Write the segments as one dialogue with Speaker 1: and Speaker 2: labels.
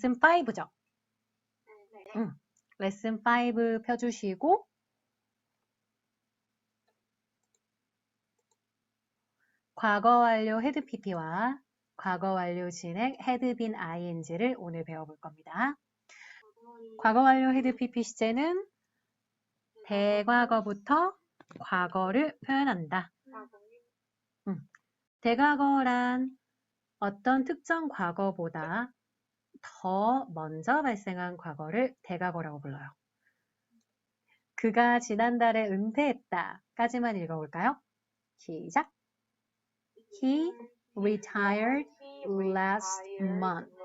Speaker 1: 레슨 5죠?
Speaker 2: 네.
Speaker 1: 레슨 5 펴주시고 과거 완료 헤드 PP와 과거 완료 진행 헤드 빈 ing를 오늘 배워볼 겁니다. 과거 완료 헤드 PP 시제는 대과거부터 과거를 표현한다. 대과거란 어떤 특정 과거보다 더 먼저 발생한 과거를 대과거라고 불러요. 그가 지난달에 은퇴했다 까지만 읽어볼까요? 시작! He retired last month.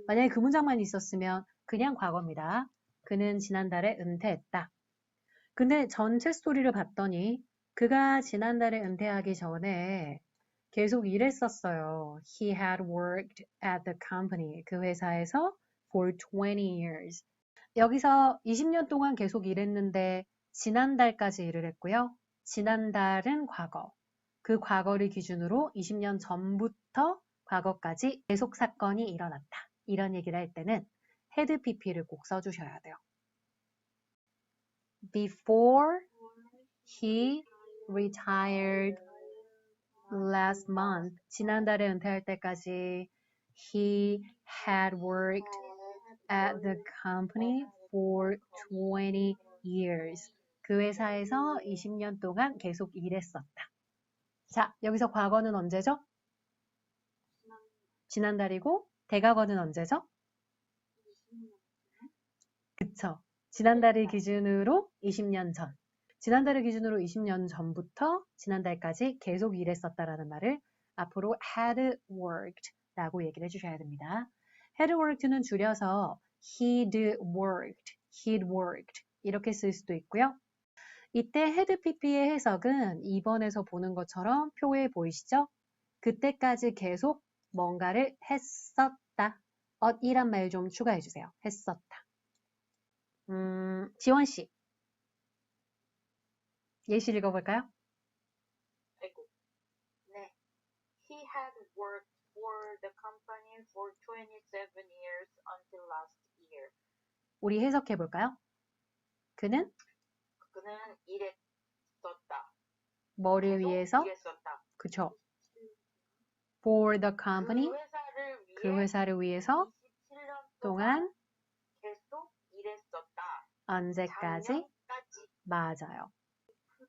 Speaker 1: 만약에 그 문장만 있었으면 그냥 과거입니다. 그는 지난달에 은퇴했다. 근데 전체 스토리를 봤더니 그가 지난달에 은퇴하기 전에 계속 일했었어요. He had worked at the company. 그 회사에서 for 20 years. 여기서 20년 동안 계속 일했는데 지난달까지 일을 했고요. 지난달은 과거. 그 과거를 기준으로 20년 전부터 과거까지 계속 사건이 일어났다. 이런 얘기를 할 때는 헤드 PP를 꼭 써주셔야 돼요. Before he retired last month. 지난달에 은퇴할 때까지 he had worked at the company for 20 years. 그 회사에서 20년 동안 계속 일했었다. 자, 여기서 과거는 언제죠? 지난달이고 대과거는 언제죠? 그쵸. 지난달을 기준으로 20년 전. 지난달을 기준으로 20년 전부터 지난달까지 계속 일했었다라는 말을 앞으로 had worked 라고 얘기를 해주셔야 됩니다. had worked는 줄여서 he'd worked, he'd worked 이렇게 쓸 수도 있고요. 이때 had PP의 해석은 2번에서 보는 것처럼 표에 보이시죠? 그때까지 계속 뭔가를 했었다. 이란 말 좀 추가해 주세요. 했었다. 지원 씨. 예시 읽어볼까요?
Speaker 2: 네. He had worked for the company for 27 years until last year.
Speaker 1: 우리 해석해 볼까요? 그는
Speaker 2: 일했었다.
Speaker 1: 뭐를 위해서?
Speaker 2: 일했었다.
Speaker 1: 그쵸. For the company. 그 회사를 위해서
Speaker 2: 27년
Speaker 1: 동안
Speaker 2: 계속 일했었다.
Speaker 1: 언제까지?
Speaker 2: 작년까지.
Speaker 1: 맞아요.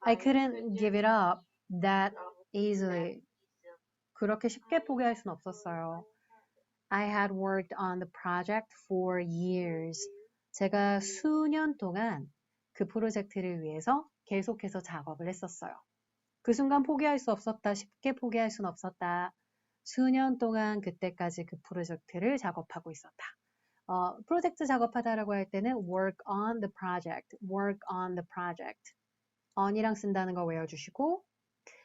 Speaker 1: I couldn't give it up that easily. 그렇게 쉽게 포기할 수는 없었어요. I had worked on the project for years. 제가 수년 동안 그 프로젝트를 위해서 계속해서 작업을 했었어요. 그 순간 포기할 수 없었다. 쉽게 포기할 수는 없었다. 수년 동안 그때까지 그 프로젝트를 작업하고 있었다. 프로젝트 작업하다라고 할 때는 work on the project, work on the project. on이랑 쓴다는 거 외워주시고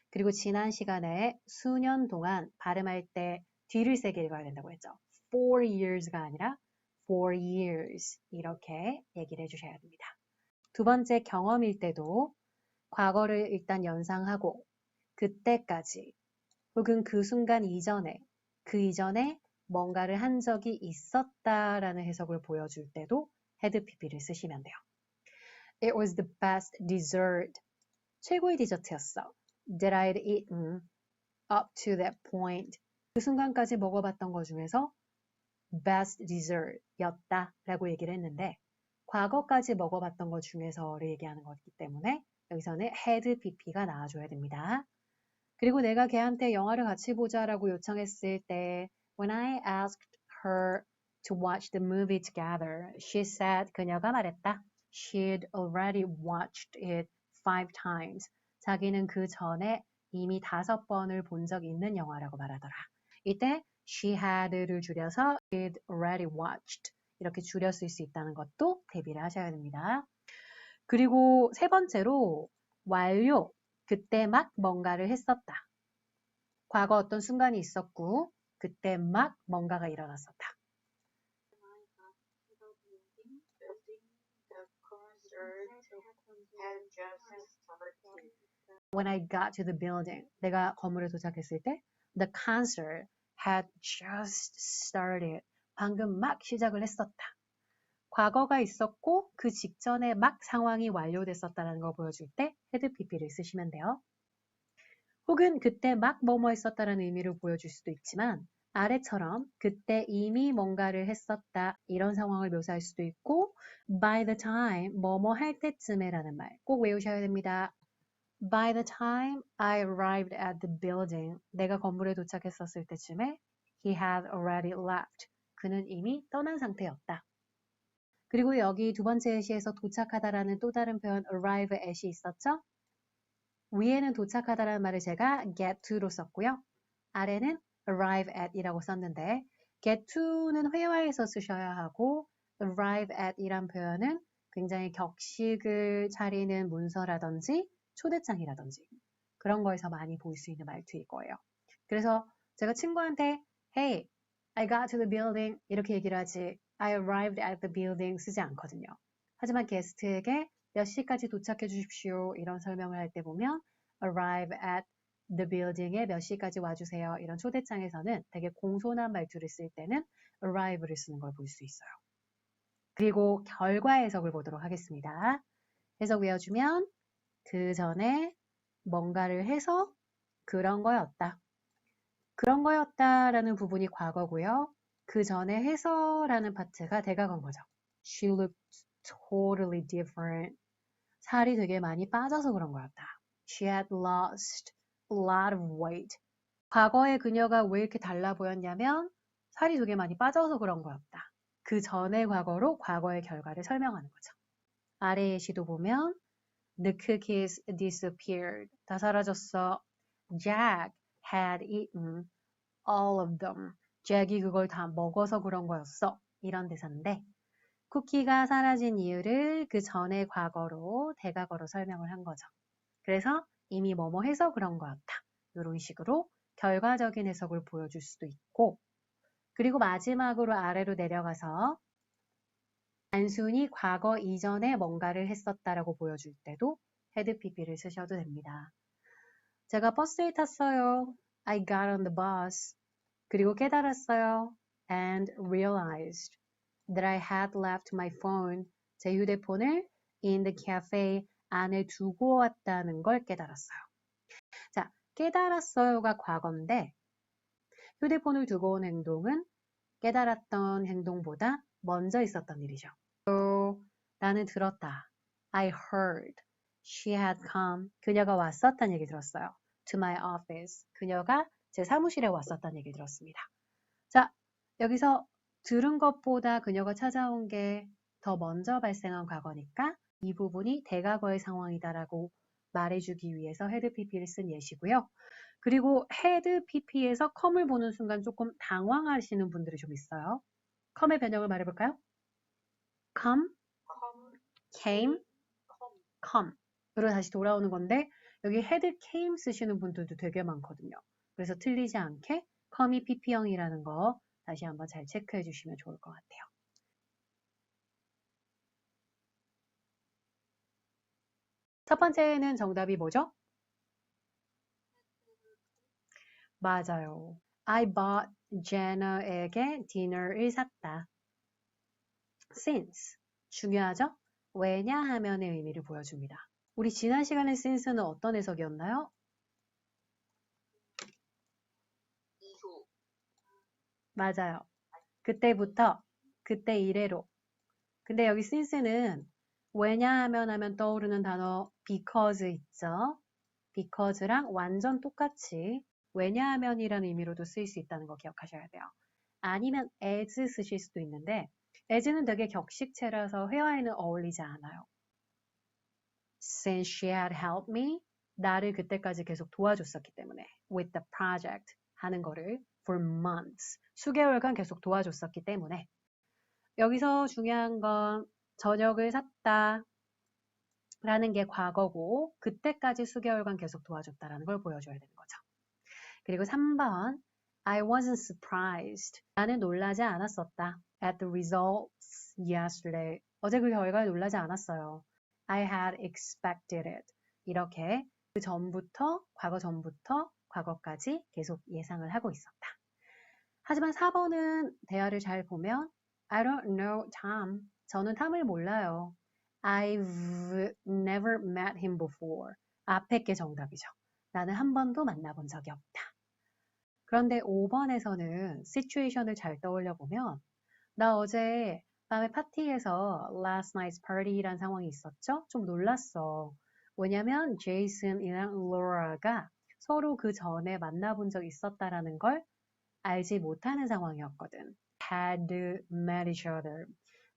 Speaker 1: 그리고 지난 시간에 수년 동안 발음할 때 뒤를 세게 읽어야 된다고 했죠. 4 years가 아니라 4 years 이렇게 얘기를 해주셔야 됩니다. 두 번째 경험일 때도 과거를 일단 연상하고 그때까지 혹은 그 순간 이전에 그 이전에 뭔가를 한 적이 있었다라는 해석을 보여줄 때도 헤드 PP를 쓰시면 돼요. It was the best dessert. 최고의 디저트였어. That I'd eaten up to that point. 그 순간까지 먹어봤던 것 중에서 best dessert였다 라고 얘기를 했는데 과거까지 먹어봤던 것 중에서를 얘기하는 거기 때문에 여기서는 had PP가 나와줘야 됩니다. 그리고 내가 걔한테 영화를 같이 보자라고 요청했을 때 When I asked her to watch the movie together, she said 그녀가 말했다. She'd already watched it 5 times. 자기는 그 전에 이미 5번을 본 적 있는 영화라고 말하더라. 이때 she had를 줄여서 she'd already watched 이렇게 줄였을 수 있다는 것도 대비를 하셔야 됩니다. 그리고 세 번째로 완료, 그때 막 뭔가를 했었다. 과거 어떤 순간이 있었고 그때 막 뭔가가 일어났었다. When I got to the building, 내가 건물에 도착했을 때 The concert had just started. 방금 막 시작을 했었다. 과거가 있었고 그 직전에 막 상황이 완료됐었다는 걸 보여줄 때 had pp를 쓰시면 돼요. 혹은 그때 막 뭐뭐 했었다는 의미를 보여줄 수도 있지만 아래처럼 그때 이미 뭔가를 했었다 이런 상황을 묘사할 수도 있고 by the time 뭐뭐 할 때쯤에 라는 말 꼭 외우셔야 됩니다. By the time I arrived at the building 내가 건물에 도착했었을 때쯤에 he had already left 그는 이미 떠난 상태였다. 그리고 여기 두 번째 예시에서 도착하다라는 또 다른 표현 arrive at이 있었죠? 위에는 도착하다라는 말을 제가 get to로 썼고요. 아래는 arrive at 이라고 썼는데 get to는 회화에서 쓰셔야 하고 arrive at 이란 표현은 굉장히 격식을 차리는 문서라든지 초대장이라든지 그런 거에서 많이 볼 수 있는 말투일 거예요. 그래서 제가 친구한테 Hey, I got to the building 이렇게 얘기를 하지 I arrived at the building 쓰지 않거든요. 하지만 게스트에게 몇 시까지 도착해 주십시오 이런 설명을 할 때 보면 arrive at the building에 몇 시까지 와주세요 이런 초대장에서는 되게 공손한 말투를 쓸 때는 arrive를 쓰는 걸 볼 수 있어요. 그리고 결과 해석을 보도록 하겠습니다. 해석 외워주면 그 전에 뭔가를 해서 그런 거였다. 그런 거였다라는 부분이 과거고요. 그 전에 해서라는 파트가 대각원 거죠. She looked totally different. 살이 되게 많이 빠져서 그런 거였다. She had lost a lot of weight. 과거에 그녀가 왜 이렇게 달라 보였냐면 살이 되게 많이 빠져서 그런 거였다. 그 전의 과거로 과거의 결과를 설명하는 거죠. 아래 예시도 보면 The cookies disappeared. 다 사라졌어. Jack had eaten all of them. 잭이 그걸 다 먹어서 그런 거였어. 이런 대사인데 쿠키가 사라진 이유를 그 전의 과거로 대과거로 설명을 한 거죠. 그래서 이미 뭐뭐 해서 그런 거였다. 이런 식으로 결과적인 해석을 보여줄 수도 있고 그리고 마지막으로 아래로 내려가서 단순히 과거 이전에 뭔가를 했었다라고 보여줄 때도 had pp를 쓰셔도 됩니다. 제가 버스에 탔어요. I got on the bus. 그리고 깨달았어요. And realized that I had left my phone. 제 휴대폰을 in the cafe 안에 두고 왔다는 걸 깨달았어요. 자, 깨달았어요가 과거인데 휴대폰을 두고 온 행동은 깨달았던 행동보다 먼저 있었던 일이죠. 나는 들었다. I heard. She had come. 그녀가 왔었다는 얘기 들었어요. To my office. 그녀가 제 사무실에 왔었다는 얘기 들었습니다. 자, 여기서 들은 것보다 그녀가 찾아온 게 더 먼저 발생한 과거니까 이 부분이 대과거의 상황이다라고 말해주기 위해서 had pp를 쓴 예시고요. 그리고 had pp에서 come을 보는 순간 조금 당황하시는 분들이 좀 있어요. come의 변형을 말해볼까요? come, came, come으로 다시 돌아오는 건데 여기 had came 쓰시는 분들도 되게 많거든요. 그래서 틀리지 않게 come이 pp형이라는 거 다시 한번 잘 체크해 주시면 좋을 것 같아요. 첫 번째는 정답이 뭐죠? 맞아요. I bought Jenna에게 디너를 샀다. Since 중요하죠? 왜냐하면의 의미를 보여줍니다. 우리 지난 시간에 since는 어떤 해석이었나요?
Speaker 2: 이후.
Speaker 1: 맞아요. 그때부터, 그때 이래로. 근데 여기 since는 왜냐하면 하면 떠오르는 단어 because 있죠? because랑 완전 똑같이 왜냐하면이라는 의미로도 쓰일 수 있다는 거 기억하셔야 돼요. 아니면 as 쓰실 수도 있는데 as는 되게 격식체라서 회화에는 어울리지 않아요. Since she had helped me, 나를 그때까지 계속 도와줬었기 때문에 with the project 하는 거를 for months, 수개월간 계속 도와줬었기 때문에 여기서 중요한 건 저녁을 샀다 라는 게 과거고 그때까지 수개월간 계속 도와줬다라는 걸 보여줘야 되는 거죠. 그리고 3번 I wasn't surprised. 나는 놀라지 않았었다. At the results yesterday. 어제 그 결과에 놀라지 않았어요. I had expected it. 이렇게 그 전부터, 과거 전부터 과거까지 계속 예상을 하고 있었다. 하지만 4번은 대화를 잘 보면 I don't know Tom. 저는 탐을 몰라요. I've never met him before. 앞에 게 정답이죠. 나는 한 번도 만나본 적이 없다. 그런데 5번에서는 시츄에이션을 잘 떠올려 보면 나 어제 밤에 파티에서 last night's party란 상황이 있었죠? 좀 놀랐어. 왜냐면 제이슨이랑 로라가 서로 그 전에 만나본 적 있었다라는 걸 알지 못하는 상황이었거든. Had met each other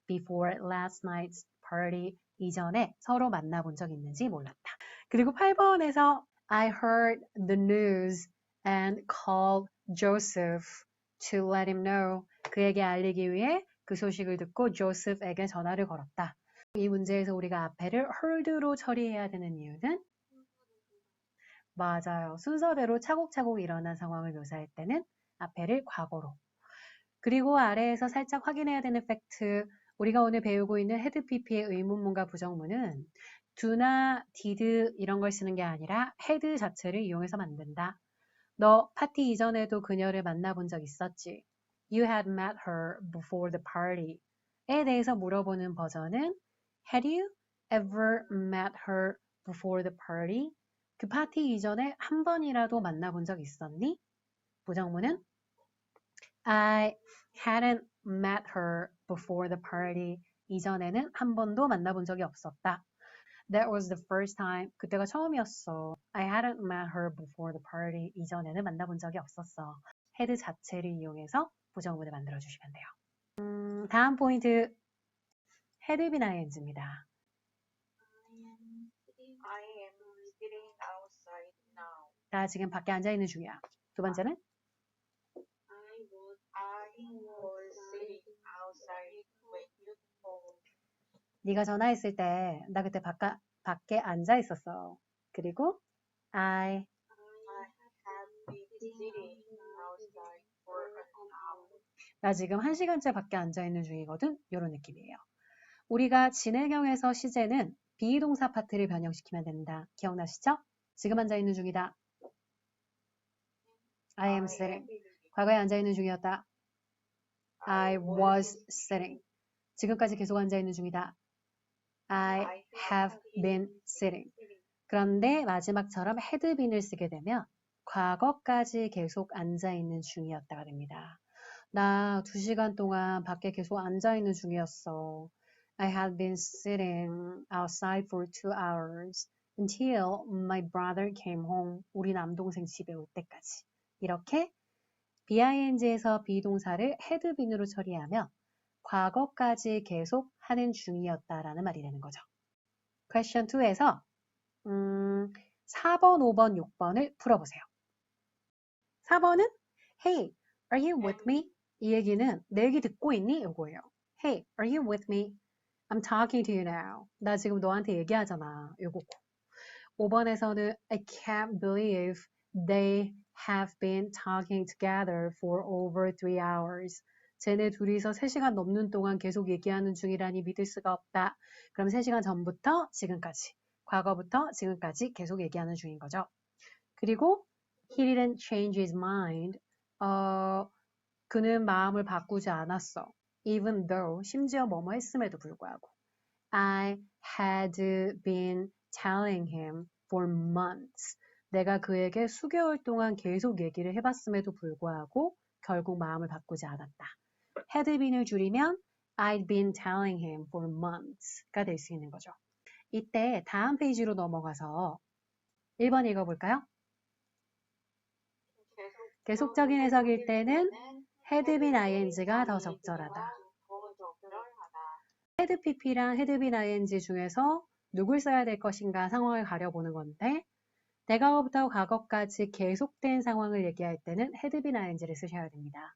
Speaker 1: before last night's party 이전에 서로 만나본 적 있는지 몰랐다. 그리고 8번에서 I heard the news and called Joseph to let him know. 그에게 알리기 위해 그 소식을 듣고 조셉에게 전화를 걸었다. 이 문제에서 우리가 앞에를 heard로 처리해야 되는 이유는 맞아요. 순서대로 차곡차곡 일어난 상황을 묘사할 때는 앞에를 과거로. 그리고 아래에서 살짝 확인해야 되는 팩트. 우리가 오늘 배우고 있는 헤드 PP의 의문문과 부정문은 do나 did 이런 걸 쓰는 게 아니라 헤드 자체를 이용해서 만든다. 너 파티 이전에도 그녀를 만나본 적 있었지? You had met her before the party. 에 대해서 물어보는 버전은 Had you ever met her before the party? 그 파티 이전에 한 번이라도 만나본 적 있었니? 부정문은 I hadn't met her before the party. 이전에는 한 번도 만나본 적이 없었다. That was the first time. 그때가 처음이었어. I hadn't met her before the party. 이전에는 만나본 적이 없었어. had 자체를 이용해서 부정문을 만들어주시면 돼요. 다음 포인트. had been ing입니다.
Speaker 2: I am sitting outside now.
Speaker 1: 나 지금 밖에 앉아있는 중이야. 두 번째는
Speaker 2: I was sitting outside when you called.
Speaker 1: 네가 전화했을 때 나 그때 밖에 앉아있었어. 그리고 I
Speaker 2: have been sitting outside for an hour.
Speaker 1: 나 지금 1시간째 밖에 앉아있는 중이거든. 이런 느낌이에요. 우리가 진행형에서 시제는 비동사 파트를 변형시키면 된다. 기억나시죠? 지금 앉아있는 중이다. I am sitting. 과거에 앉아있는 중이었다. I was sitting. 지금까지 계속 앉아있는 중이다. I have been sitting. 그런데 마지막처럼 had been을 쓰게 되면 과거까지 계속 앉아있는 중이었다가 됩니다. 나 2시간 동안 밖에 계속 앉아있는 중이었어. I had been sitting outside for 2 hours until my brother came home. 우리 남동생 집에 올 때까지. 이렇게 BING에서 비동사를 had been으로 처리하면 과거까지 계속 하는 중이었다라는 말이 되는 거죠. Question 2에서 4번, 5번, 6번을 풀어보세요. 4번은 Hey, are you with me? 이 얘기는 내 얘기 듣고 있니? 이거예요. Hey, are you with me? I'm talking to you now. 나 지금 너한테 얘기하잖아. 이거고. 5번에서는 I can't believe they have been talking together for over 3 hours. 쟤네 둘이서 3시간 넘는 동안 계속 얘기하는 중이라니 믿을 수가 없다. 그럼 3시간 전부터 지금까지, 과거부터 지금까지 계속 얘기하는 중인 거죠. 그리고 he didn't change his mind. 그는 마음을 바꾸지 않았어. Even though, 심지어 뭐뭐 했음에도 불구하고. I had been telling him for months. 내가 그에게 수개월 동안 계속 얘기를 해봤음에도 불구하고 결국 마음을 바꾸지 않았다. had been을 줄이면 I'd been telling him for months가 될 수 있는 거죠. 이때 다음 페이지로 넘어가서 1번 읽어볼까요? 계속적인 해석일 때는 had been ing가 더 적절하다. had pp랑 had been ing 중에서 누굴 써야 될 것인가 상황을 가려보는 건데 대과거부터 과거까지 계속된 상황을 얘기할 때는 had been ing를 쓰셔야 됩니다.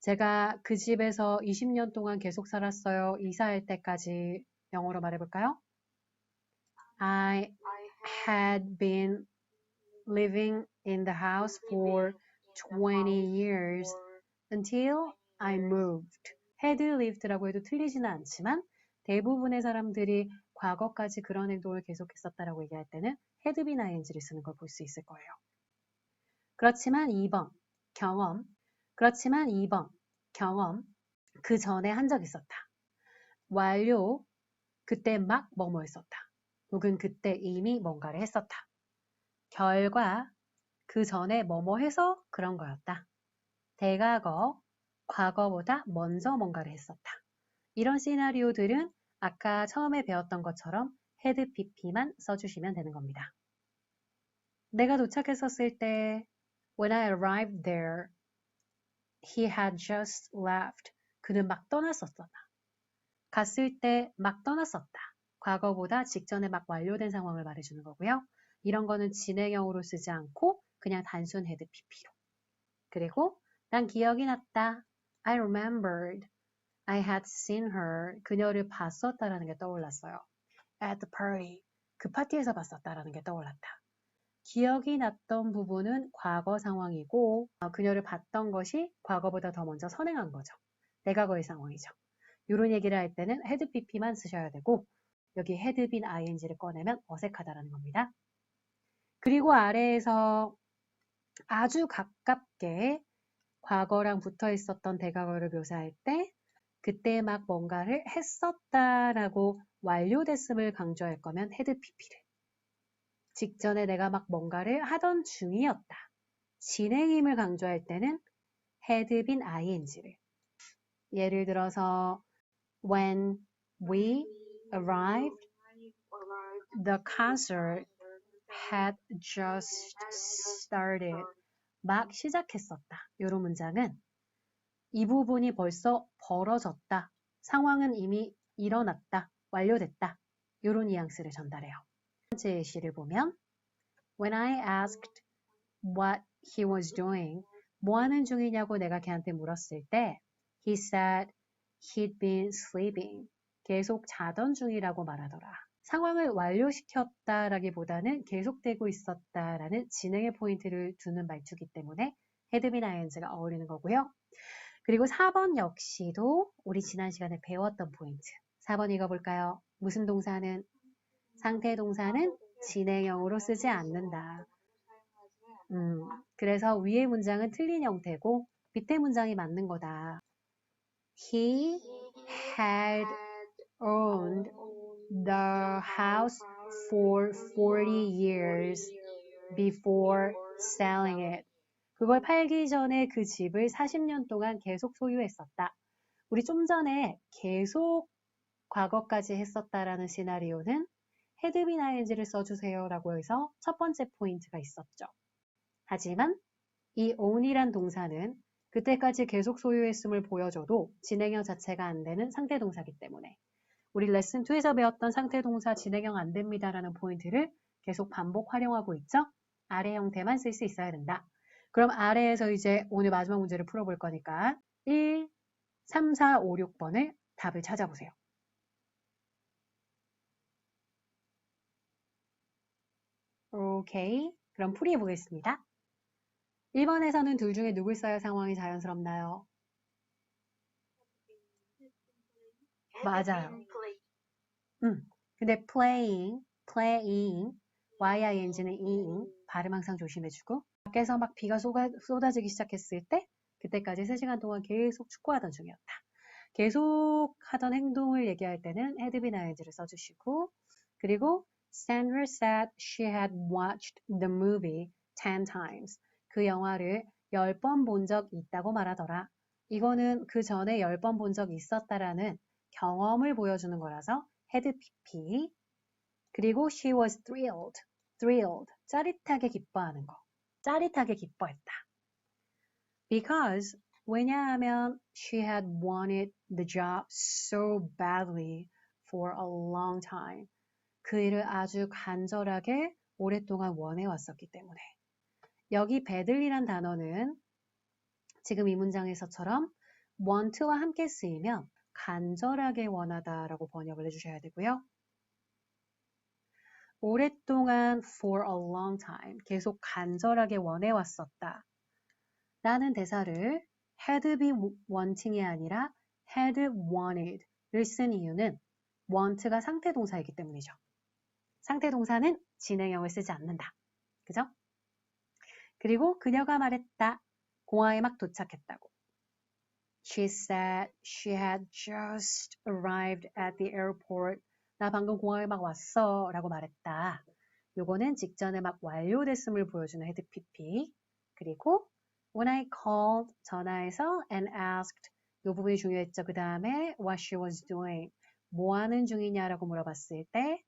Speaker 1: 제가 그 집에서 20년 동안 계속 살았어요. 이사할 때까지 영어로 말해볼까요? I had been living in the house for 20 years until I moved. had lived라고 해도 틀리지는 않지만 대부분의 사람들이 과거까지 그런 행동을 계속했었다라고 얘기할 때는 had been ing를 쓰는 걸 볼 수 있을 거예요. 그렇지만 2번 경험 그렇지만 2번 경험 그 전에 한 적 있었다. 완료 그때 막 뭐뭐 했었다. 혹은 그때 이미 뭔가를 했었다. 결과 그 전에 뭐뭐 해서 그런 거였다. 대과거 과거보다 먼저 뭔가를 했었다. 이런 시나리오들은 아까 처음에 배웠던 것처럼 had pp만 써주시면 되는 겁니다. 내가 도착했었을 때 When I arrived there, he had just left. 그는 막 떠났었다. 갔을 때 막 떠났었다. 과거보다 직전에 막 완료된 상황을 말해주는 거고요. 이런 거는 진행형으로 쓰지 않고 그냥 단순 had pp로. 그리고 난 기억이 났다. I remembered. I had seen her. 그녀를 봤었다라는 게 떠올랐어요. At the party. 그 파티에서 봤었다라는 게 떠올랐다. 기억이 났던 부분은 과거 상황이고 그녀를 봤던 것이 과거보다 더 먼저 선행한 거죠. 내과거의 상황이죠. 이런 얘기를 할 때는 had pp만 쓰셔야 되고 여기 had been ing를 꺼내면 어색하다라는 겁니다. 그리고 아래에서 아주 가깝게 과거랑 붙어 있었던 대과거를 묘사할 때 그때 막 뭔가를 했었다라고 완료됐음을 강조할 거면 had pp를 직전에 내가 막 뭔가를 하던 중이었다. 진행임을 강조할 때는 had been ing를 예를 들어서 when we arrived, the concert had just started. 막 시작했었다. 이런 문장은 이 부분이 벌써 벌어졌다. 상황은 이미 일어났다. 완료됐다. 이런 뉘앙스를 전달해요. 첫 번째 예시를 보면 When I asked what he was doing, 뭐 하는 중이냐고 내가 걔한테 물었을 때 He said he'd been sleeping. 계속 자던 중이라고 말하더라. 상황을 완료시켰다라기보다는 계속되고 있었다라는 진행의 포인트를 두는 말투기 때문에 had been ing가 어울리는 거고요. 그리고 4번 역시도 우리 지난 시간에 배웠던 포인트. 4번 읽어볼까요? 무슨 동사는? 상태 동사는 진행형으로 쓰지 않는다. 그래서 위의 문장은 틀린 형태고 밑에 문장이 맞는 거다. He had owned the house for 40 years before selling it. 그걸 팔기 전에 그 집을 40년 동안 계속 소유했었다. 우리 좀 전에 계속 과거까지 했었다라는 시나리오는 had been ing를 써주세요 라고 해서 첫 번째 포인트가 있었죠. 하지만 이 own이란 동사는 그때까지 계속 소유했음을 보여줘도 진행형 자체가 안 되는 상태 동사이기 때문에 우리 레슨 2에서 배웠던 상태 동사 진행형 안 됩니다라는 포인트를 계속 반복 활용하고 있죠. 아래 형태만 쓸 수 있어야 된다. 그럼 아래에서 이제 오늘 마지막 문제를 풀어볼 거니까 1, 3, 4, 5, 6번을 답을 찾아보세요. 오케이. 그럼 풀이해 보겠습니다. 1번에서는 둘 중에 누굴 써야 상황이 자연스럽나요? 맞아요. 근데 playing, ying는 ing, 발음 항상 조심해주고 밖에서 막 비가 쏟아지기 시작했을 때 그때까지 3시간 동안 계속 축구하던 중이었다. 계속 하던 행동을 얘기할 때는 had been ing를 써주시고 그리고 Sandra said she had watched the movie 10 times. 그 영화를 10번 본 적 있다고 말하더라. 이거는 그 전에 10번 본 적 있었다라는 경험을 보여주는 거라서 had pp. 그리고 she was thrilled. 짜릿하게 기뻐하는 거. 짜릿하게 기뻐했다. Because 왜냐하면 she had wanted the job so badly for a long time. 그 일을 아주 간절하게 오랫동안 원해왔었기 때문에. 여기 badly란 단어는 지금 이 문장에서처럼 want와 함께 쓰이면 간절하게 원하다라고 번역을 해주셔야 되고요. 오랫동안 for a long time, 계속 간절하게 원해왔었다. 라는 대사를 had been wanting이 아니라 had wanted를 쓴 이유는 want가 상태 동사이기 때문이죠. 상태 동사는 진행형을 쓰지 않는다. 그죠? 그리고 그녀가 말했다. 공항에 막 도착했다고. She said she had just arrived at the airport. 나 방금 공항에 막 왔어 라고 말했다. 요거는 직전에 막 완료됐음을 보여주는 헤드 PP. 그리고 when I called, 전화해서 and asked, 요 부분이 중요했죠. 그 다음에 what she was doing, 뭐 하는 중이냐라고 물어봤을 때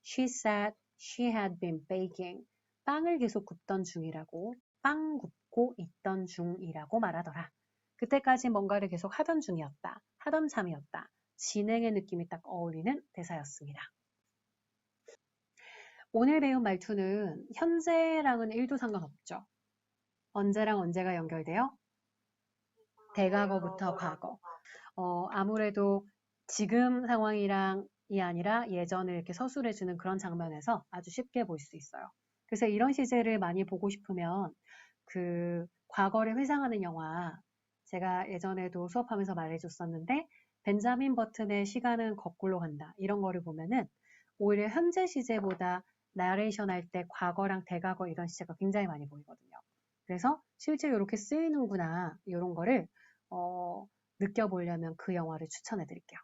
Speaker 1: she said she had been baking, 빵을 계속 굽던 중이라고, 빵 굽고 있던 중이라고 말하더라. 그때까지 뭔가를 계속 하던 중이었다. 하던 참이었다. 진행의 느낌이 딱 어울리는 대사였습니다. 오늘 배운 말투는 현재랑은 1도 상관없죠. 언제랑 언제가 연결돼요? 대과거부터 과거. 아무래도 지금 상황이랑이 아니라 예전을 이렇게 서술해주는 그런 장면에서 아주 쉽게 볼 수 있어요. 그래서 이런 시제를 많이 보고 싶으면 그 과거를 회상하는 영화, 제가 예전에도 수업하면서 말해줬었는데 벤자민 버튼의 시간은 거꾸로 간다. 이런 거를 보면은 오히려 현재 시제보다 나레이션 할 때 과거랑 대과거 이런 시제가 굉장히 많이 보이거든요. 그래서 실제 이렇게 쓰이는구나 이런 거를 느껴보려면 그 영화를 추천해 드릴게요.